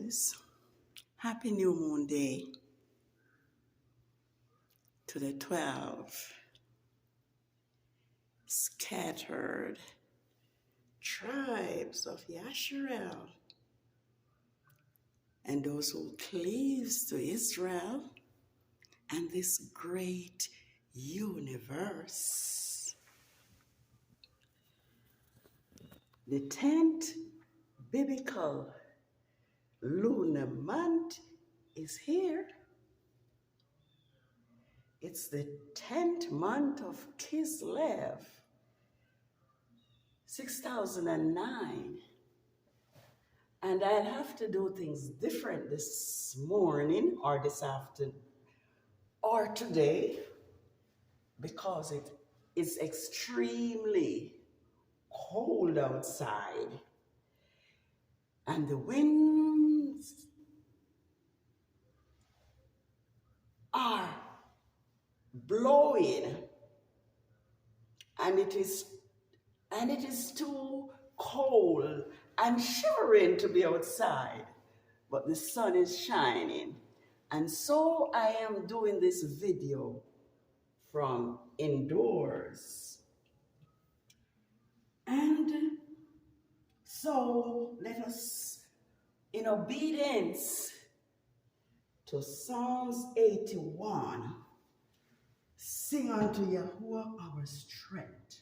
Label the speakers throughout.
Speaker 1: boys. Happy New Moon Day to the 12 scattered tribes of Yasharel and those who cleaves to Israel and this great universe. The 10th biblical lunar month is here. It's the 10th month of CHISLEV, 6009. And I'll have to do things different this morning or this afternoon or today because it is extremely cold outside and the winds are blowing and it is too cold and shivering to be outside, but the sun is shining. And so I am doing this video from indoors. And so let us, in obedience to Psalms 81, sing unto Yahuwah our strength,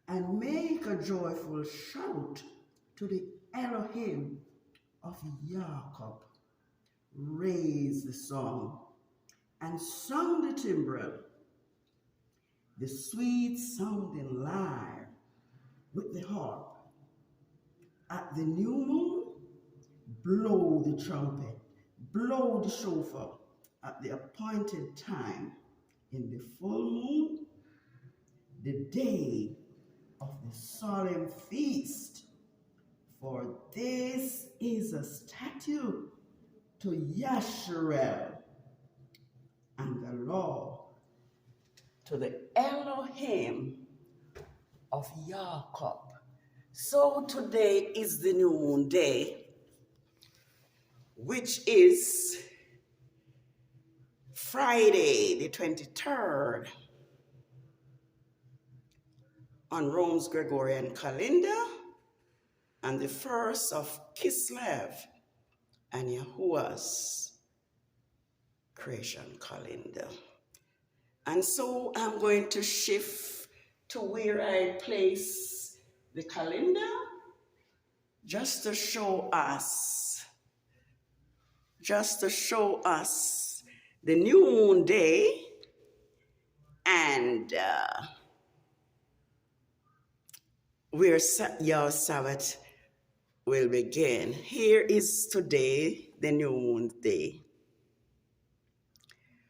Speaker 1: and make a joyful shout to the Elohim of Jacob. Raise the song and sound the timbrel, the sweet sounding lyre with the harp. At the new moon, blow the trumpet, blow the shofar at the appointed time. In the full moon, the day of the solemn feast, for this is a statute to Yasharel and the law to the Elohim of Jacob. So today is the new moon day, which is Friday the 23rd on Rome's Gregorian calendar and the 1st of Kislev and Yahuwah's creation calendar. And so I'm going to shift to where I place the calendar just to show us the new moon day and where your Sabbath will begin. Here is today, the new moon day.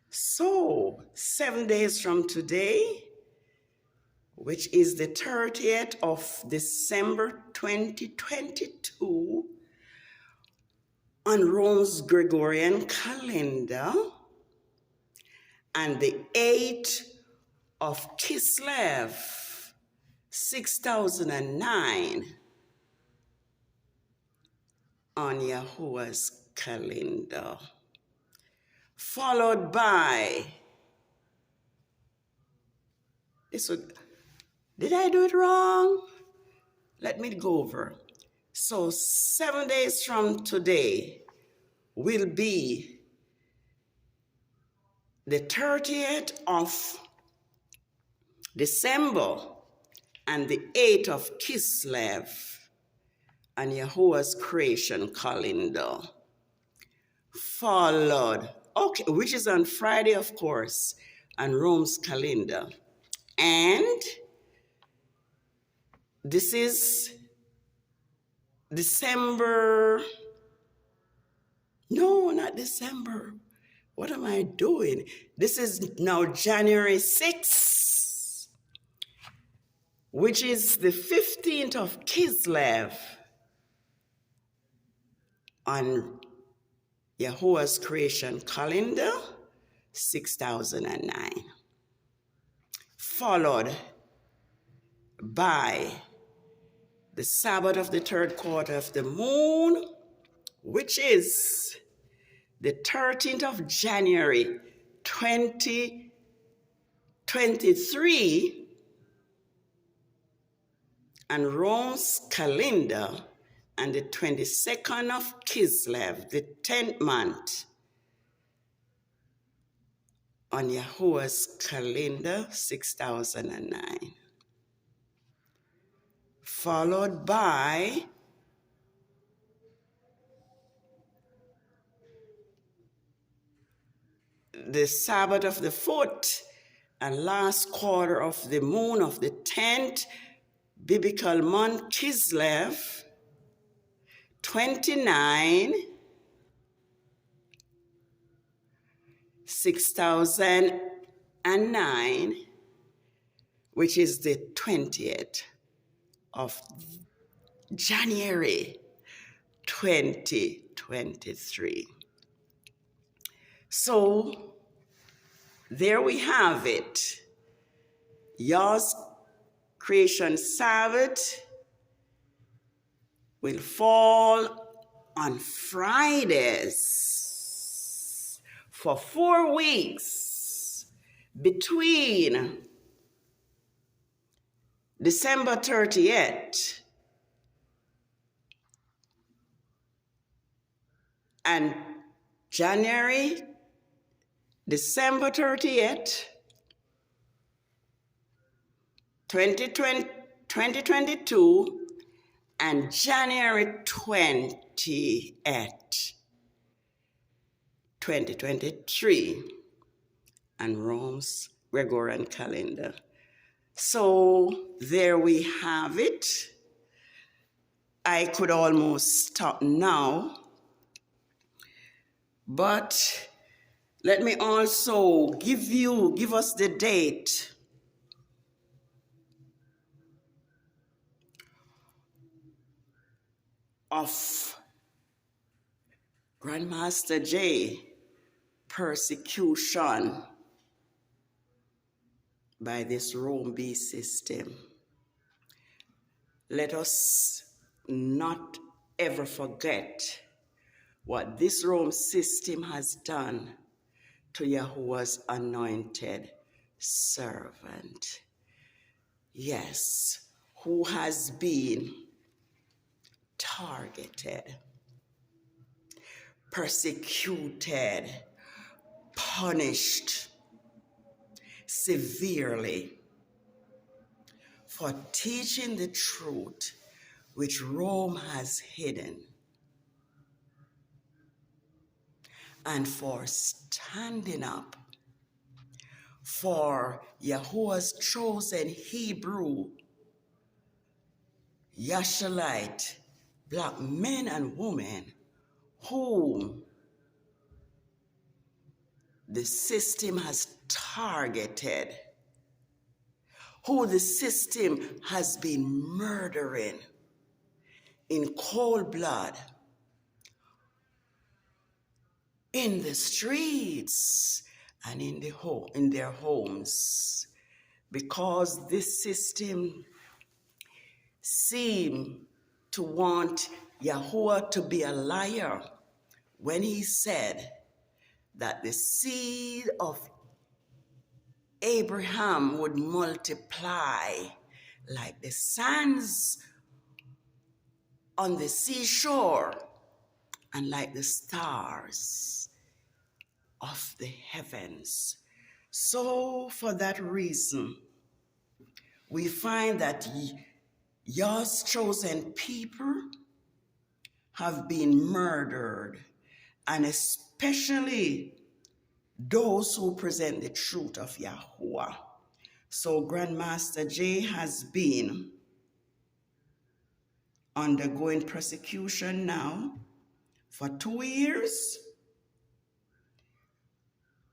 Speaker 1: So, 7 days from today, which is the 30th of December 2022, on Rome's Gregorian calendar, and the 8th of Kislev, 6009, on Yahuwah's calendar, followed by this one. Did I do it wrong? Let me go over. So 7 days from today will be the 30th of December and the 8th of Kislev on Yahuwah's creation calendar. Followed, okay, which is on Friday, of course, on Rome's calendar. And this is December, no, not December. What am I doing? This is now January 6th, which is the 15th of Kislev on Yahuwah's creation calendar, 6009. Followed by the Sabbath of the 3rd quarter of the moon, which is the 13th of January 2023, and Rome's calendar, and the 22nd of Kislev, the 10th month, on Yahuwah's calendar, 6009. Followed by the Sabbath of the 4th and last quarter of the moon of the 10th biblical month, Kislev, 29, 6009, which is the 20th of January 2023. So there we have it. Yah's creation Sabbath will fall on Fridays for 4 weeks between December 30th and December 30th, 2022, and January 20th, 2023, and Rome's Gregorian calendar. So there we have it. I could almost stop now, but let me also give us the date of Grandmaster J persecution by this Rome beast system. Let us not ever forget what this Rome system has done to Yahuwah's anointed servant. Yes, who has been targeted, persecuted, punished severely for teaching the truth which Rome has hidden, and for standing up for Yahuwah's chosen Hebrew, Yashalite, black men and women whom the system has targeted, who the system has been murdering in cold blood, in the streets and in their homes, because this system seemed to want Yahuwah to be a liar when he said that the seed of Abraham would multiply like the sands on the seashore and like the stars of the heavens. So for that reason, we find that Yah's chosen people have been murdered, and especially those who present the truth of Yahuwah. So Grandmaster J has been undergoing persecution now for 2 years,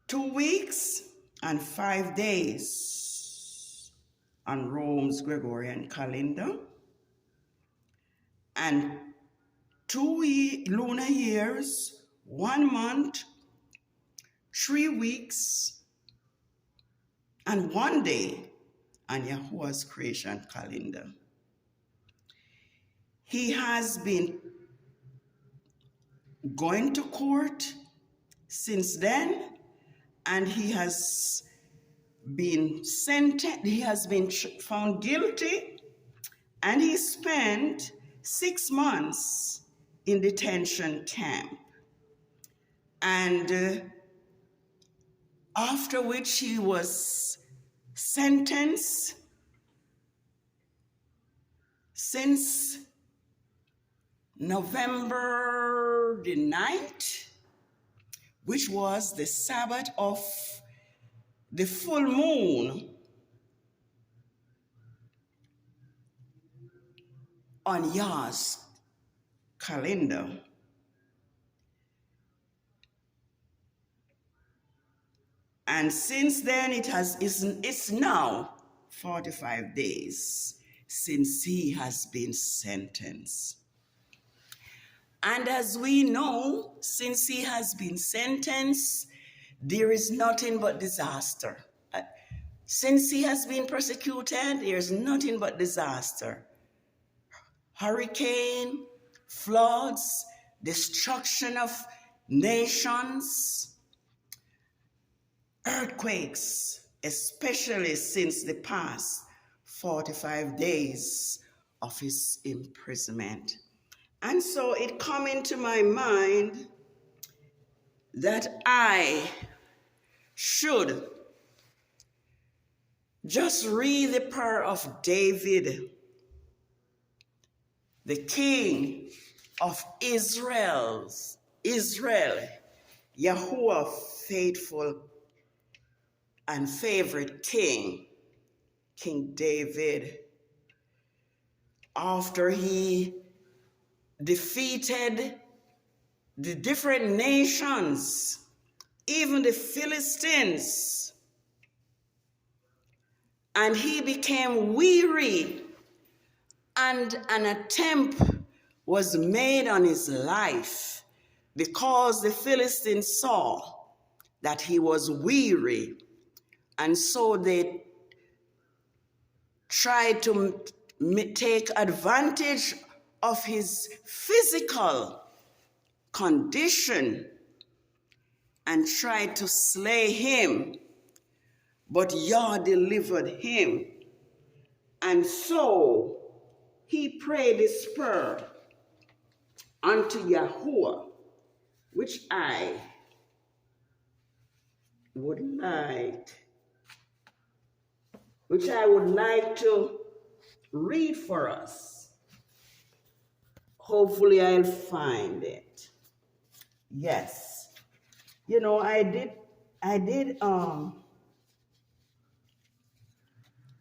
Speaker 1: 2 weeks, and 5 days on Rome's Gregorian calendar, and 2 lunar years, 1 month, 3 weeks, and 1 day on Yahuwah's creation calendar. He has been going to court since then, and he has been sentenced, he has been found guilty, and he spent 6 months in detention camp. And after which he was sentenced since November the 9th, which was the Sabbath of the full moon on Yah's calendar. And since then, it's now 45 days since he has been sentenced. And as we know, since he has been sentenced, there is nothing but disaster. Since he has been persecuted, there's nothing but disaster. Hurricane, floods, destruction of nations, earthquakes, especially since the past 45 days of his imprisonment. And so it come into my mind that I should just read the prayer of David, the king of Israel, Yahuwah, faithful and favorite king, King David, after he defeated the different nations, even the Philistines, and he became weary, and an attempt was made on his life because the Philistines saw that he was weary, and so they tried to take advantage of his physical condition and tried to slay him, but Yah delivered him. And so he prayed this prayer unto Yahuwah, which I would like to read for us. Hopefully I'll find it. Yes. You know, I did,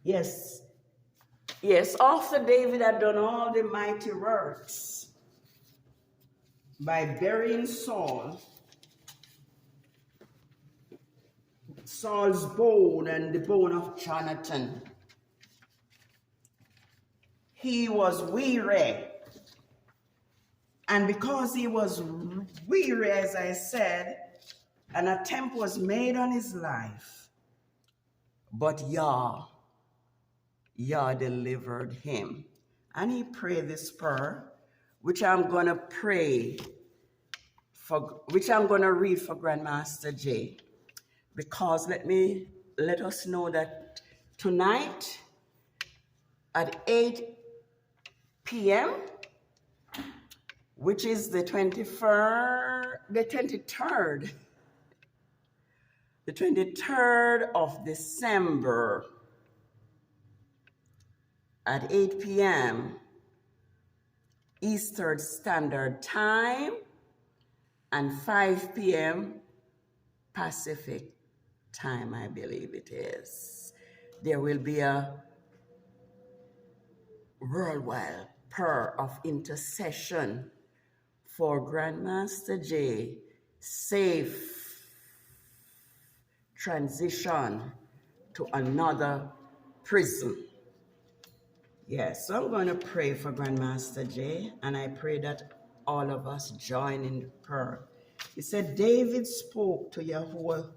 Speaker 1: yes, after David had done all the mighty works by burying Saul's bone and the bone of Jonathan, he was weary. And because he was weary, as I said, an attempt was made on his life. But Yah delivered him. And he prayed this prayer, which I'm going to read for Grandmaster J. Because let us know that tonight at 8 p.m., which is the 23rd of December, at 8 p.m. Eastern Standard Time and 5 p.m. Pacific Time, I believe it is. There will be a worldwide prayer of intercession for Grandmaster J, safe transition to another prison. Yes, so I'm going to pray for Grandmaster J, and I pray that all of us join in the prayer. He said, David spoke to Yahuwah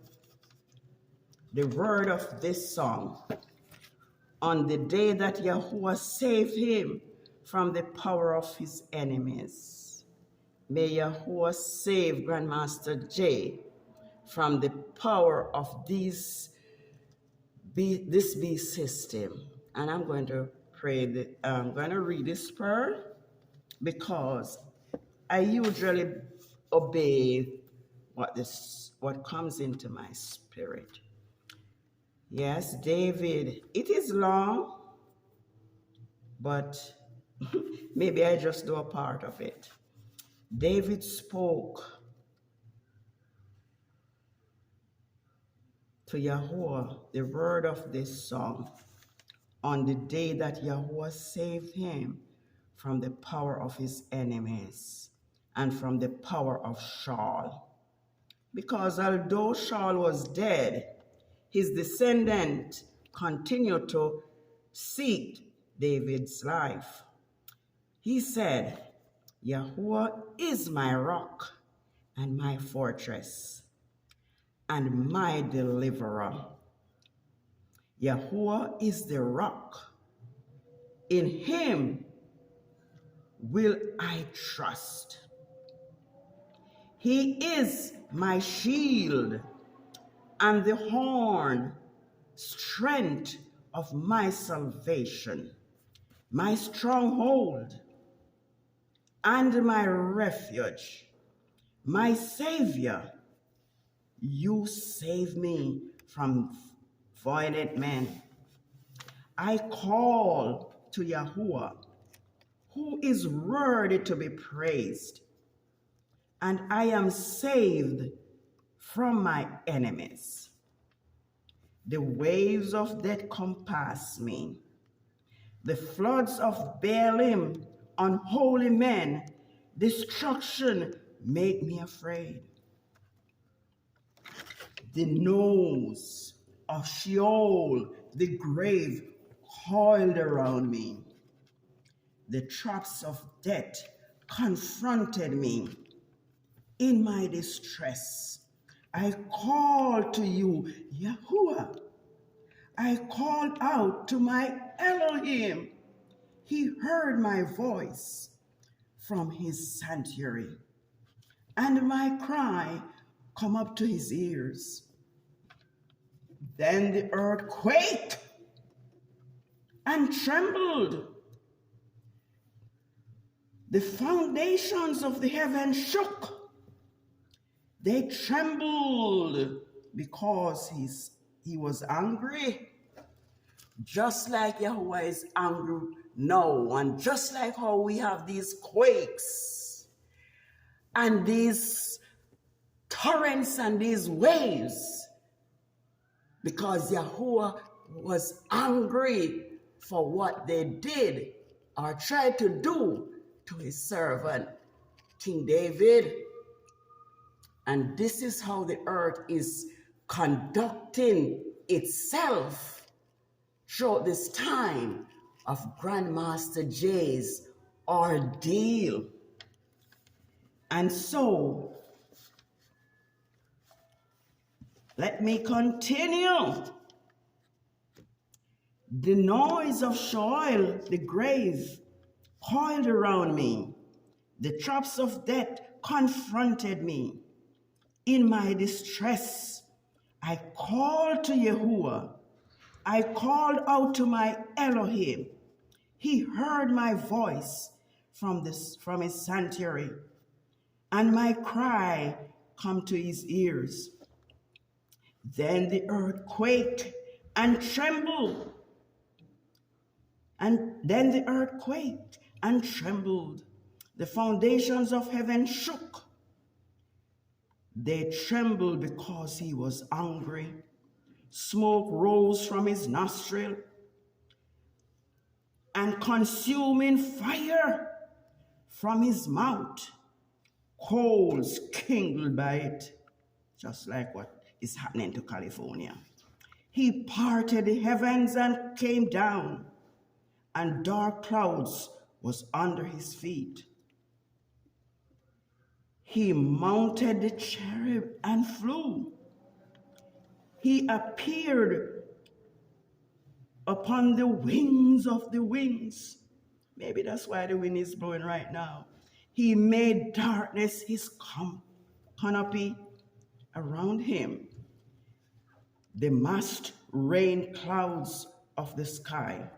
Speaker 1: the word of this song on the day that Yahuwah saved him from the power of his enemies. May Yahuwah save Grandmaster J from the power of this beast system. And I'm going to pray that I'm going to read this prayer because I usually obey what comes into my spirit. Yes, David, it is long, but maybe I just do a part of it. David spoke to Yahuwah the word of this song on the day that Yahuwah saved him from the power of his enemies and from the power of Shaul. Because although Shaul was dead, his descendant continued to seek David's life. He said, Yahuwah is my rock and my fortress and my deliverer. Yahuwah is the rock. In him will I trust. He is my shield and the horn, strength of my salvation, my stronghold and my refuge, my Savior. You save me from violent men. I call to Yahuwah, who is worthy to be praised, and I am saved from my enemies. The waves of death compass me. The floods of Baalim, unholy men, destruction make me afraid. The nose of Sheol, the grave, coiled around me. The traps of death confronted me. In my distress, I called to you, Yahuwah. I called out to my Elohim. He heard my voice from his sanctuary, and my cry come up to his ears. Then the earth quaked and trembled. The foundations of the heaven shook. They trembled because he was angry. Just like Yahuwah is angry now, and just like how we have these quakes and these torrents and these waves, because Yahuwah was angry for what they did or tried to do to his servant, King David. And this is how the earth is conducting itself throughout this time of Grandmaster J's ordeal. And so, let me continue. The noise of Sheol, the grave, coiled around me. The traps of death confronted me. In my distress, I called to Yahuwah. I called out to my Elohim. He heard my voice from his sanctuary, and my cry come to his ears. Then the earth quaked and trembled. The foundations of heaven shook. They trembled because he was angry. Smoke rose from his nostril, and consuming fire from his mouth. Coals kindled by it, just like what is happening to California. He parted the heavens and came down, and dark clouds was under his feet. He mounted the cherub and flew. He appeared upon the wings of the winds. Maybe that's why the wind is blowing right now.
Speaker 2: He made darkness his canopy around him. The massed rain clouds of the sky.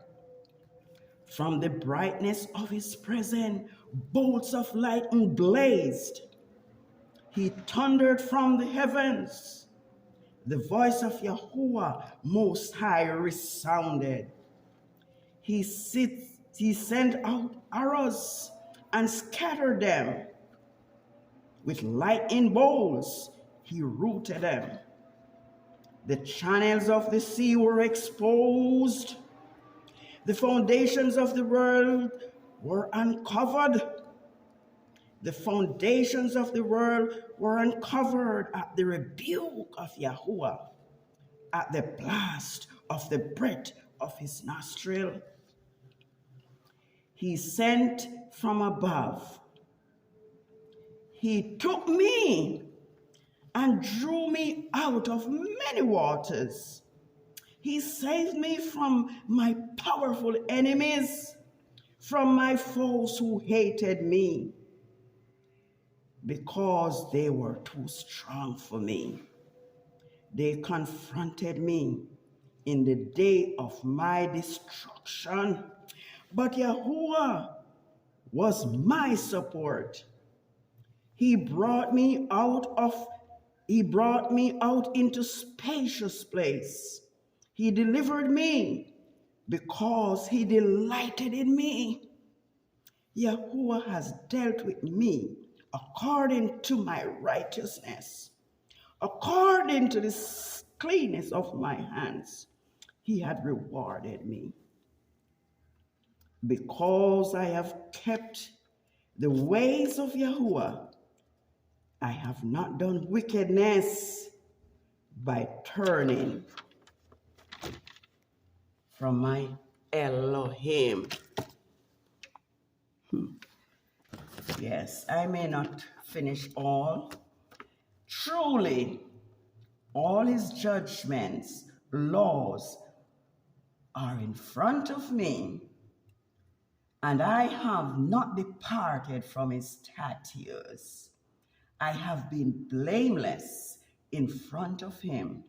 Speaker 2: From the brightness of his presence, bolts of lightning blazed. He thundered from the heavens. The voice of Yahuwah Most High resounded. He sent out arrows and scattered them. With lightning bolts, he routed them. The channels of the sea were exposed. The foundations of the world were uncovered. The foundations of the world were uncovered at the rebuke of Yahuwah, at the blast of the breath of his nostril. He sent from above. He took me and drew me out of many waters. He saved me from my powerful enemies, from my foes who hated me, because they were too strong for me. They confronted me in the day of my destruction, but Yahuwah was my support. He brought me out into spacious place. He delivered me because he delighted in me. Yahuwah has dealt with me according to my righteousness, according to the cleanness of my hands. He had rewarded me. Because I have kept the ways of Yahuwah, I have not done wickedness by turning from my Elohim. Yes, I may not finish all. Truly, all his judgments, laws are in front of me, and I have not departed from his statutes. I have been blameless in front of him,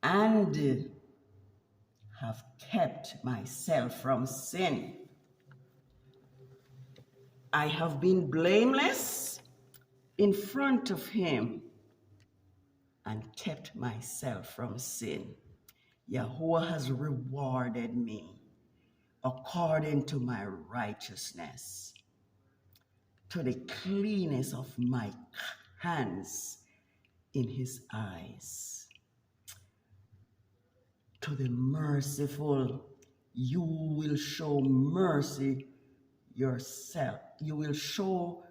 Speaker 2: and have kept myself from sin. I have been blameless in front of him and kept myself from sin. Yahuwah has rewarded me according to my righteousness, to the cleanness of my hands in his eyes. To the merciful, you will show mercy yourself. You will show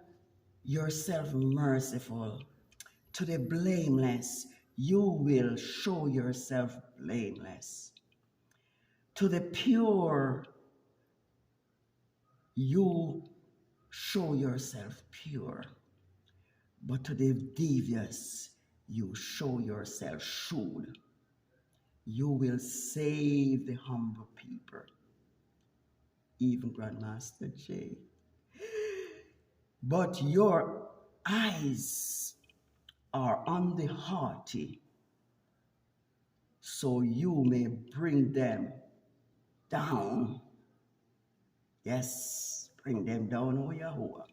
Speaker 2: yourself merciful. To the blameless, you will show yourself blameless. To the pure, you show yourself pure. But to the devious, you show yourself shrewd. You will save the humble people, even Grandmaster J. But your eyes are on the haughty, so you may bring them down. Yes, bring them down, O Yahuwah.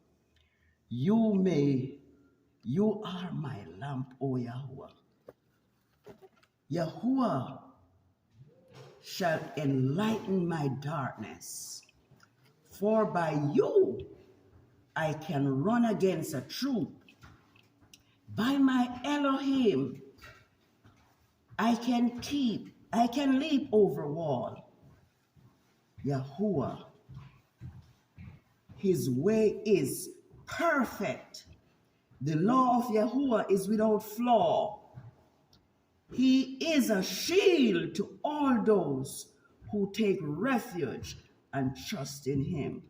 Speaker 2: You are my lamp, O Yahuwah. Yahuwah shall enlighten my darkness, for by you I can run against a troop. By my Elohim, I can leap over wall. Yahuwah, his way is perfect. The law of Yahuwah is without flaw. He is a shield to all those who take refuge and trust in him.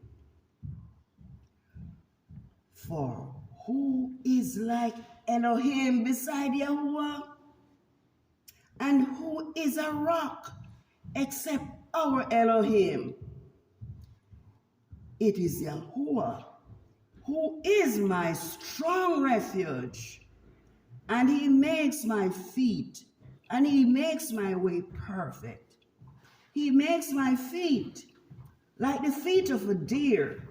Speaker 2: For who is like Elohim beside Yahuwah? And who is a rock except our Elohim? It is Yahuwah who is my strong refuge, and he makes my feet, and he makes my way perfect. He makes my feet like the feet of a deer,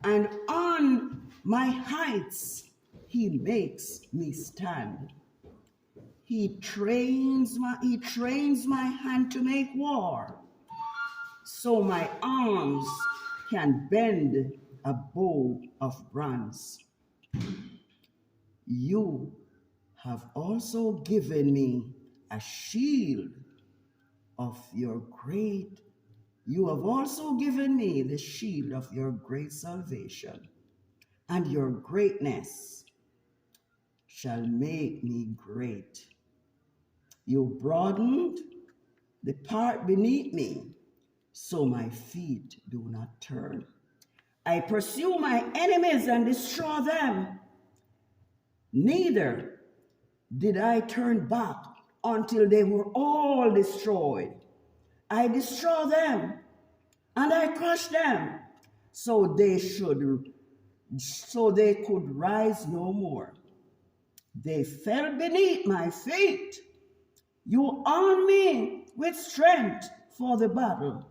Speaker 2: and on my heights he makes me stand. He trains my hand to make war, so my arms can bend a bow of bronze. You have also given me a shield of your great. You have also given me the shield of your great salvation, and your greatness shall make me great. You broadened the part beneath me, so my feet do not turn. I pursue my enemies and destroy them. Neither did I turn back until they were all destroyed. I destroy them and I crush them, so they could rise no more. They fell beneath my feet. You armed me with strength for the battle.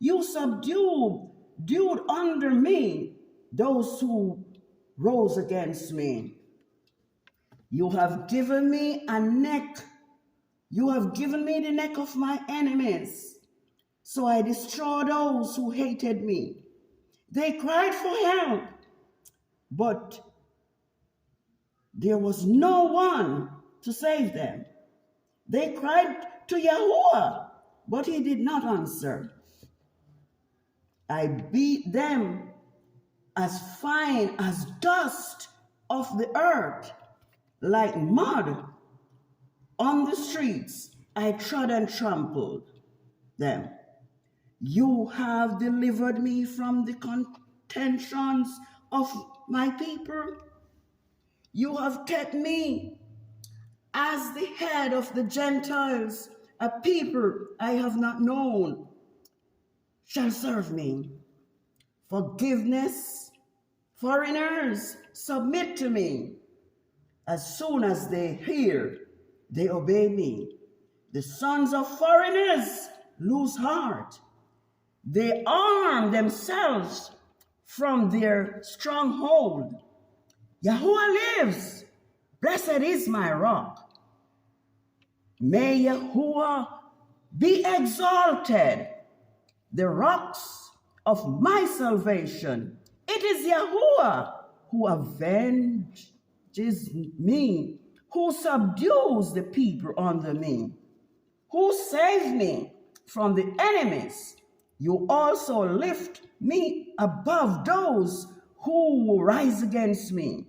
Speaker 2: You subdued under me those who rose against me. You have given me a neck. You have given me the neck of my enemies. So I destroy those who hated me. They cried for help, but there was no one to save them. They cried to Yahuwah, but he did not answer. I beat them as fine as dust of the earth, like mud on the streets. I trod and trampled them. You have delivered me from the contentions of my people. You have kept me as the head of the Gentiles. A people I have not known shall serve me. Forgiveness, foreigners submit to me. As soon as they hear, they obey me. The sons of foreigners lose heart. They arm themselves from their stronghold. Yahuwah lives. Blessed is my rock. May Yahuwah be exalted, the rocks of my salvation. It is Yahuwah who avenges me, who subdues the people under me, who saves me from the enemies. You also lift me above those who rise against me.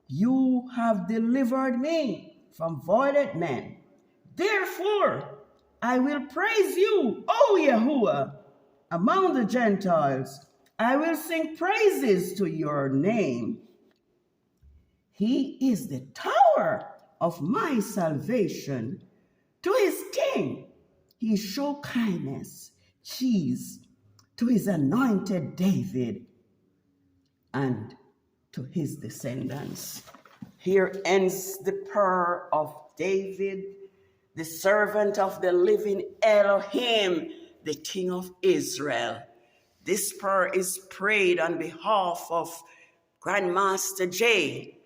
Speaker 2: You have delivered me from violent men. Therefore, I will praise you, O Yahuwah, among the Gentiles. I will sing praises to your name. He is the tower of my salvation. To his king, he showed kindness, cheese, to his anointed David and to his descendants. Here ends the prayer of David, the servant of the living Elohim, the King of Israel. This prayer is prayed on behalf of Grandmaster J.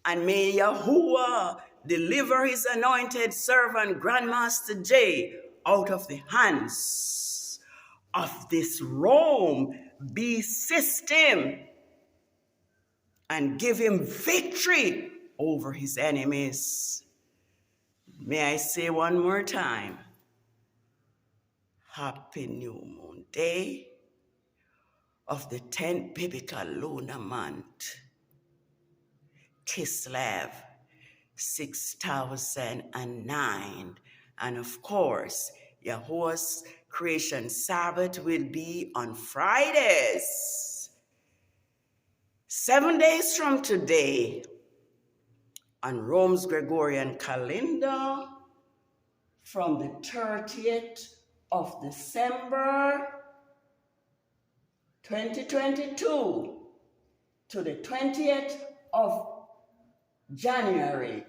Speaker 2: And may Yahuwah deliver his anointed servant, Grandmaster J, out of the hands of this Rome beast system and give him victory over his enemies. May I say one more time, Happy New Moon Day of the 10th biblical lunar month, CHISLEV 6009. And of course, Yahuwah's creation Sabbath will be on Fridays. 7 days from today, on Rome's Gregorian calendar, from the 30th of December
Speaker 1: 2022 to the 20th of January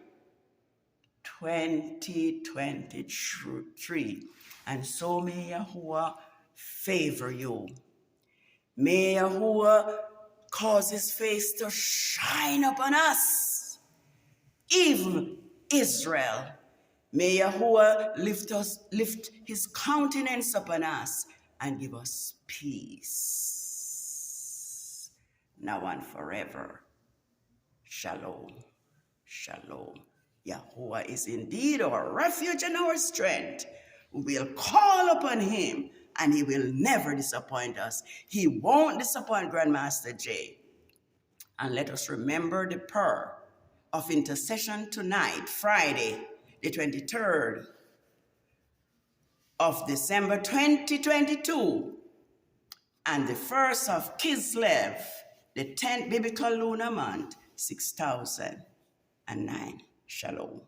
Speaker 1: 2023. And so may Yahuwah favor you. May Yahuwah cause his face to shine upon us, even Israel. May Yahuwah lift his countenance upon us and give us peace, now and forever. Shalom. Shalom. Yahuwah is indeed our refuge and our strength. We will call upon him and he will never disappoint us. He won't disappoint Grandmaster J. And let us remember the prayer of intercession tonight, Friday, the 23rd of December 2022, and the 1st of CHISLEV, the 10th biblical lunar month, 6009. Shalom.